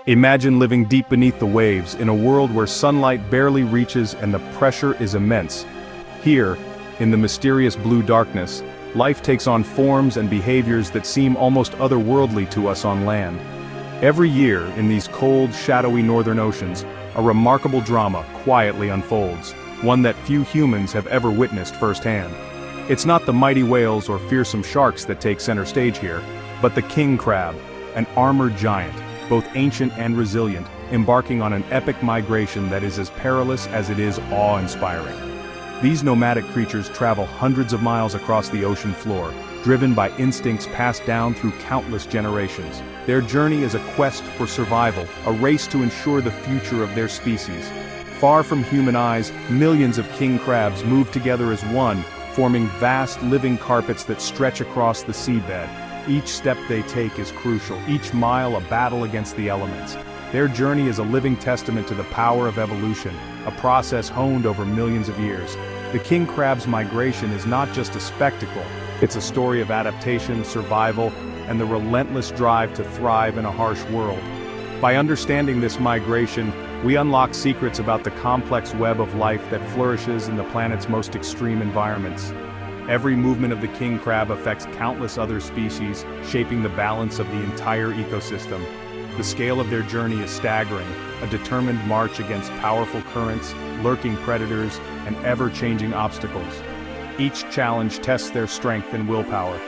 Imagine living deep beneath the waves in a world where sunlight barely reaches and the pressure is immense. Here, in the mysterious blue darkness, life takes on forms and behaviors that seem almost otherworldly to us on land. Every year, in these cold, shadowy northern oceans, a remarkable drama quietly unfolds, one that few humans have ever witnessed firsthand. It's not the mighty whales or fearsome sharks that take center stage here, but the king crab, an armored giant, both ancient and resilient, embarking on an epic migration that is as perilous as it is awe-inspiring. These nomadic creatures travel hundreds of miles across the ocean floor, driven by instincts passed down through countless generations. Their journey is a quest for survival, a race to ensure the future of their species. Far from human eyes, millions of king crabs move together as one, forming vast living carpets that stretch across the seabed. Each step they take is crucial, each mile a battle against the elements. Their journey is a living testament to the power of evolution, a process honed over millions of years. The king crab's migration is not just a spectacle, it's a story of adaptation, survival, and the relentless drive to thrive in a harsh world. By understanding this migration, we unlock secrets about the complex web of life that flourishes in the planet's most extreme environments. Every movement of the king crab affects countless other species, shaping the balance of the entire ecosystem. The scale of their journey is staggering, a determined march against powerful currents, lurking predators, and ever-changing obstacles. Each challenge tests their strength and willpower.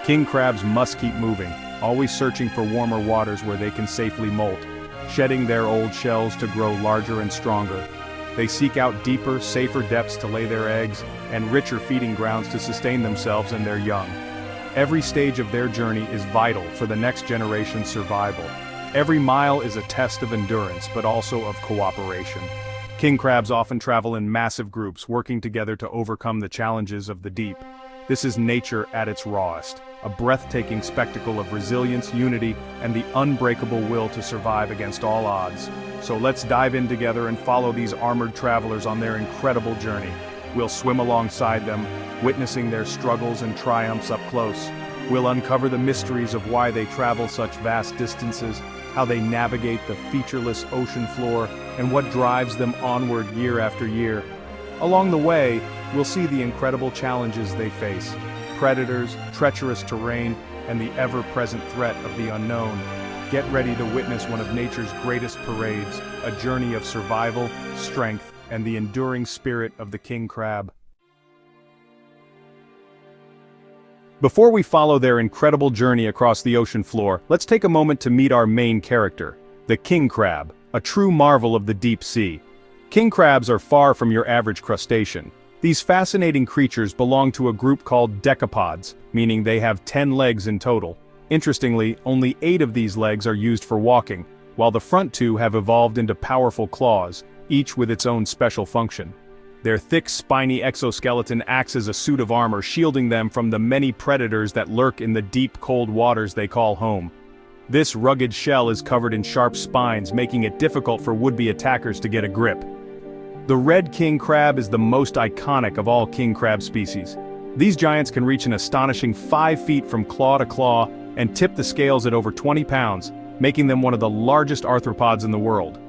King crabs must keep moving, always searching for warmer waters where they can safely molt, shedding their old shells to grow larger and stronger. They seek out deeper, safer depths to lay their eggs, and richer feeding grounds to sustain themselves and their young. Every stage of their journey is vital for the next generation's survival. Every mile is a test of endurance, but also of cooperation. King crabs often travel in massive groups, working together to overcome the challenges of the deep. This is nature at its rawest, a breathtaking spectacle of resilience, unity, and the unbreakable will to survive against all odds. So let's dive in together and follow these armored travelers on their incredible journey. We'll swim alongside them, witnessing their struggles and triumphs up close. We'll uncover the mysteries of why they travel such vast distances, how they navigate the featureless ocean floor, and what drives them onward year after year. Along the way, we'll see the incredible challenges they face: predators, treacherous terrain, and the ever-present threat of the unknown. Get ready to witness one of nature's greatest parades, a journey of survival, strength, and the enduring spirit of the king crab. Before we follow their incredible journey across the ocean floor, let's take a moment to meet our main character, the king crab, a true marvel of the deep sea. King crabs are far from your average crustacean. These fascinating creatures belong to a group called decapods, meaning they have 10 legs in total. Interestingly, only 8 of these legs are used for walking, while the front 2 have evolved into powerful claws, each with its own special function. Their thick, spiny exoskeleton acts as a suit of armor, shielding them from the many predators that lurk in the deep, cold waters they call home. This rugged shell is covered in sharp spines, making it difficult for would-be attackers to get a grip. The red king crab is the most iconic of all king crab species. These giants can reach an astonishing 5 feet from claw to claw and tip the scales at over 20 pounds, making them one of the largest arthropods in the world.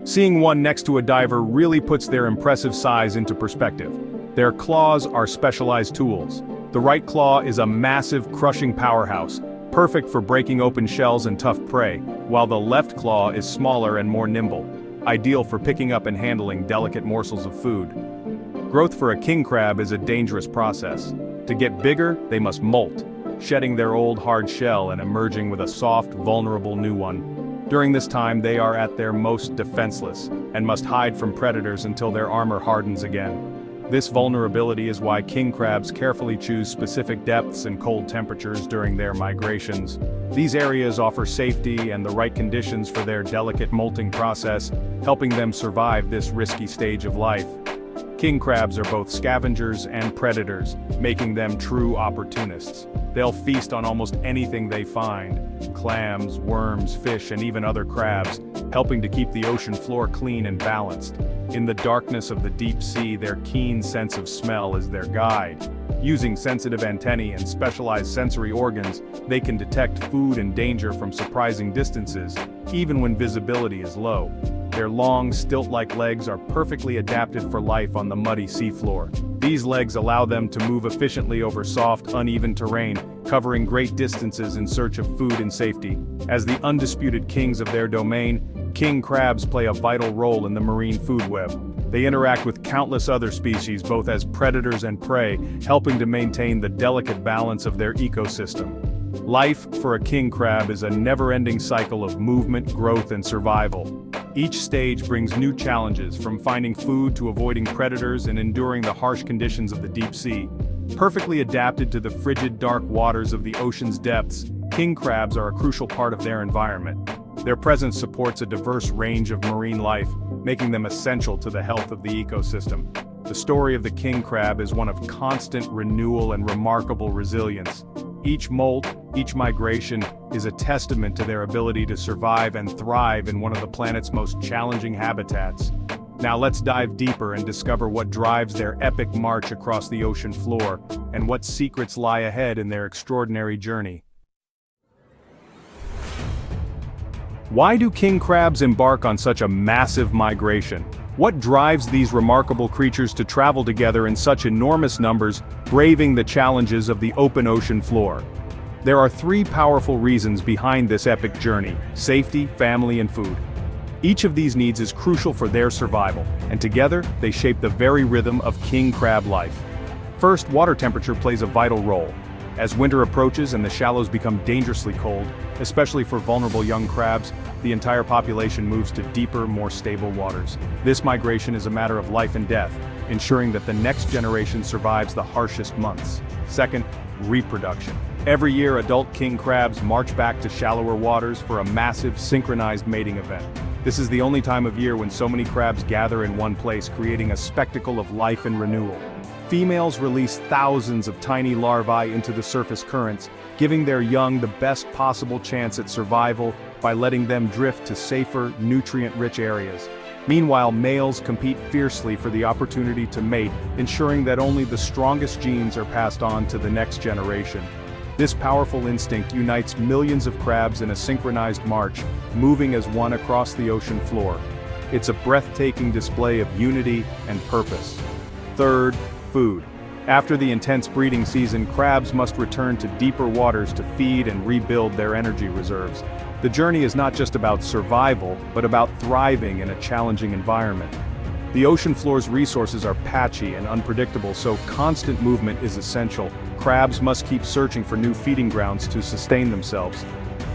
Seeing one next to a diver really puts their impressive size into perspective. Their claws are specialized tools. The right claw is a massive, crushing powerhouse, perfect for breaking open shells and tough prey, while the left claw is smaller and more nimble, ideal for picking up and handling delicate morsels of food. Growth for a king crab is a dangerous process. To get bigger, they must molt, shedding their old hard shell and emerging with a soft, vulnerable new one. During this time, they are at their most defenseless, and must hide from predators until their armor hardens again. This vulnerability is why king crabs carefully choose specific depths and cold temperatures during their migrations. These areas offer safety and the right conditions for their delicate molting process, helping them survive this risky stage of life. King crabs are both scavengers and predators, making them true opportunists. They'll feast on almost anything they find: clams, worms, fish, and even other crabs, helping to keep the ocean floor clean and balanced. In the darkness of the deep sea, their keen sense of smell is their guide, Using sensitive antennae and specialized sensory organs, they can detect food and danger from surprising distances, even when visibility is low. Their long, stilt-like legs are perfectly adapted for life on the muddy seafloor. These legs allow them to move efficiently over soft, uneven terrain, covering great distances in search of food and safety. As the undisputed kings of their domain, king crabs play a vital role in the marine food web. They interact with countless other species both as predators and prey, helping to maintain the delicate balance of their ecosystem. Life for a king crab is a never-ending cycle of movement, growth, and survival. Each stage brings new challenges, from finding food to avoiding predators and enduring the harsh conditions of the deep sea. Perfectly adapted to the frigid, dark waters of the ocean's depths, king crabs are a crucial part of their environment. Their presence supports a diverse range of marine life, making them essential to the health of the ecosystem. The story of the king crab is one of constant renewal and remarkable resilience. Each molt, each migration, is a testament to their ability to survive and thrive in one of the planet's most challenging habitats. Now let's dive deeper and discover what drives their epic march across the ocean floor, and what secrets lie ahead in their extraordinary journey. Why do king crabs embark on such a massive migration? What drives these remarkable creatures to travel together in such enormous numbers, braving the challenges of the open ocean floor? There are three powerful reasons behind this epic journey: safety, family, and food. Each of these needs is crucial for their survival, and together, they shape the very rhythm of king crab life. First, water temperature plays a vital role. As winter approaches and the shallows become dangerously cold, especially for vulnerable young crabs, the entire population moves to deeper, more stable waters. This migration is a matter of life and death, ensuring that the next generation survives the harshest months. Second, reproduction. Every year, adult king crabs march back to shallower waters for a massive, synchronized mating event. This is the only time of year when so many crabs gather in one place, creating a spectacle of life and renewal. Females release thousands of tiny larvae into the surface currents, giving their young the best possible chance at survival by letting them drift to safer, nutrient-rich areas. Meanwhile, males compete fiercely for the opportunity to mate, ensuring that only the strongest genes are passed on to the next generation. This powerful instinct unites millions of crabs in a synchronized march, moving as one across the ocean floor. It's a breathtaking display of unity and purpose. Third, food. After the intense breeding season, crabs must return to deeper waters to feed and rebuild their energy reserves. The journey is not just about survival, but about thriving in a challenging environment. The ocean floor's resources are patchy and unpredictable, so constant movement is essential. Crabs must keep searching for new feeding grounds to sustain themselves.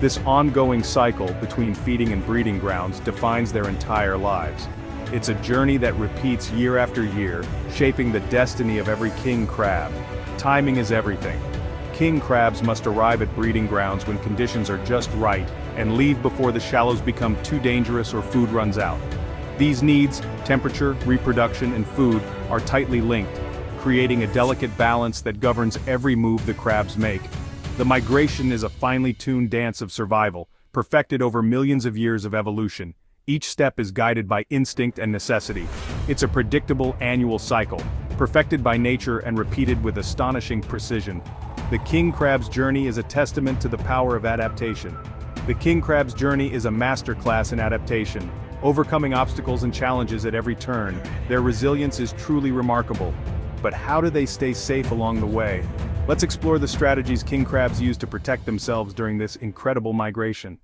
This ongoing cycle between feeding and breeding grounds defines their entire lives. It's a journey that repeats year after year, shaping the destiny of every king crab. Timing is everything. King crabs must arrive at breeding grounds when conditions are just right, and leave before the shallows become too dangerous or food runs out. These needs, temperature, reproduction, and food, are tightly linked, creating a delicate balance that governs every move the crabs make. The migration is a finely tuned dance of survival, perfected over millions of years of evolution. Each step is guided by instinct and necessity. It's a predictable annual cycle, perfected by nature and repeated with astonishing precision. The king crab's journey is a testament to the power of adaptation. The king crab's journey is a masterclass in adaptation, overcoming obstacles and challenges at every turn. Their resilience is truly remarkable. But how do they stay safe along the way? Let's explore the strategies king crabs use to protect themselves during this incredible migration.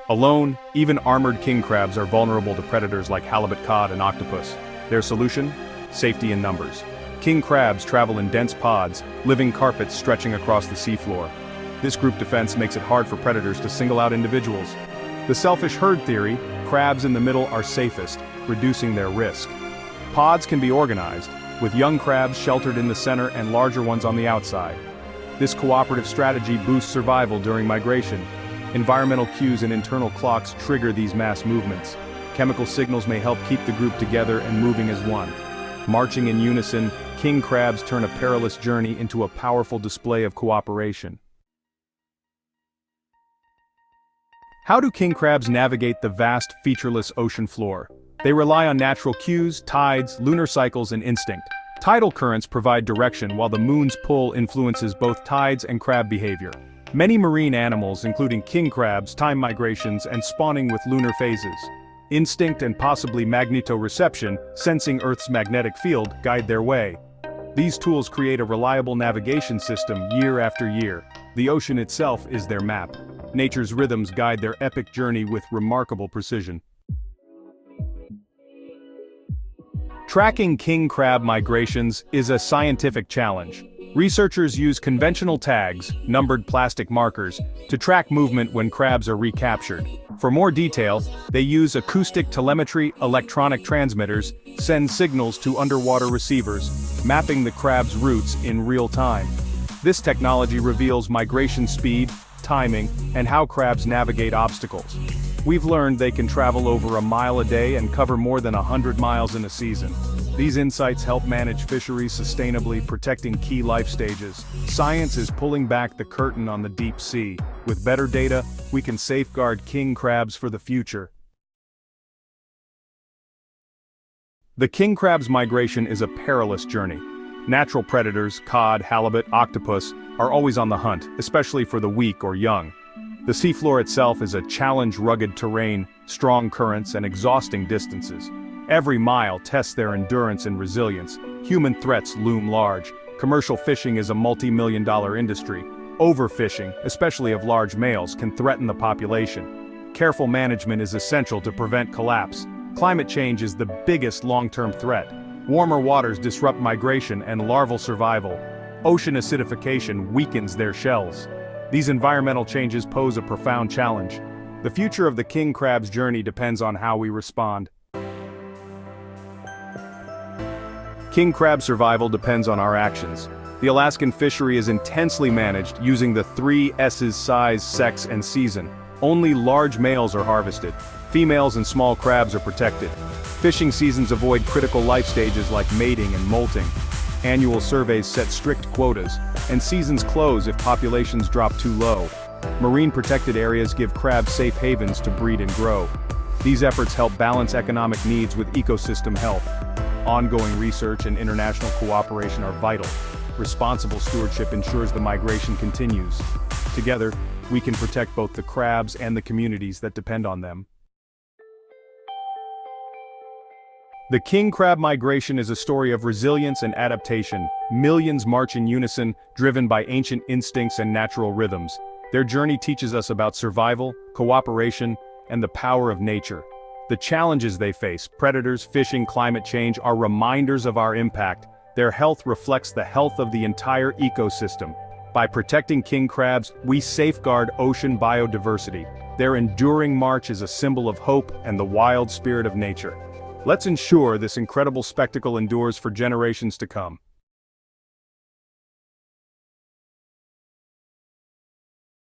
Alone, even armored king crabs are vulnerable to predators like halibut cod and octopus. Their solution? Safety in numbers. King crabs travel in dense pods, living carpets stretching across the seafloor. This group defense makes it hard for predators to single out individuals. The selfish herd theory: crabs in the middle are safest, reducing their risk. Pods can be organized, with young crabs sheltered in the center and larger ones on the outside. This cooperative strategy boosts survival during migration. Environmental cues and internal clocks trigger these mass movements. Chemical signals may help keep the group together and moving as one. Marching in unison, king crabs turn a perilous journey into a powerful display of cooperation. How do king crabs navigate the vast, featureless ocean floor? They rely on natural cues, tides, lunar cycles, and instinct. Tidal currents provide direction while the moon's pull influences both tides and crab behavior. Many marine animals, including king crabs, time migrations, and spawning with lunar phases. Instinct and possibly magnetoreception, sensing Earth's magnetic field, guide their way. These tools create a reliable navigation system year after year. The ocean itself is their map. Nature's rhythms guide their epic journey with remarkable precision. Tracking king crab migrations is a scientific challenge. Researchers use conventional tags, numbered plastic markers, to track movement when crabs are recaptured. For more detail, they use acoustic telemetry electronic transmitters, send signals to underwater receivers, mapping the crab's routes in real time. This technology reveals migration speed, timing, and how crabs navigate obstacles. We've learned they can travel over a mile a day and cover more than 100 miles in a season. These insights help manage fisheries sustainably, protecting key life stages. Science is pulling back the curtain on the deep sea. With better data, we can safeguard king crabs for the future. The king crab's migration is a perilous journey. Natural predators, cod, halibut, octopus, are always on the hunt, especially for the weak or young. The seafloor itself is a challenge, rugged terrain, strong currents, and exhausting distances. Every mile tests their endurance and resilience. Human threats loom large. Commercial fishing is a multi-million-dollar industry. Overfishing, especially of large males, can threaten the population. Careful management is essential to prevent collapse. Climate change is the biggest long-term threat. Warmer waters disrupt migration and larval survival. Ocean acidification weakens their shells. These environmental changes pose a profound challenge. The future of the king crab's journey depends on how we respond. King crab survival depends on our actions. The Alaskan fishery is intensely managed using the 3 S's: size, sex, and season. Only large males are harvested. Females and small crabs are protected. Fishing seasons avoid critical life stages like mating and molting. Annual surveys set strict quotas, and seasons close if populations drop too low. Marine protected areas give crabs safe havens to breed and grow. These efforts help balance economic needs with ecosystem health. Ongoing research and international cooperation are vital. Responsible stewardship ensures the migration continues. Together, we can protect both the crabs and the communities that depend on them. The king crab migration is a story of resilience and adaptation. Millions march in unison, driven by ancient instincts and natural rhythms. Their journey teaches us about survival, cooperation, and the power of nature. The challenges they face, predators, fishing, climate change, are reminders of our impact. Their health reflects the health of the entire ecosystem. By protecting king crabs, we safeguard ocean biodiversity. Their enduring march is a symbol of hope and the wild spirit of nature. Let's ensure this incredible spectacle endures for generations to come.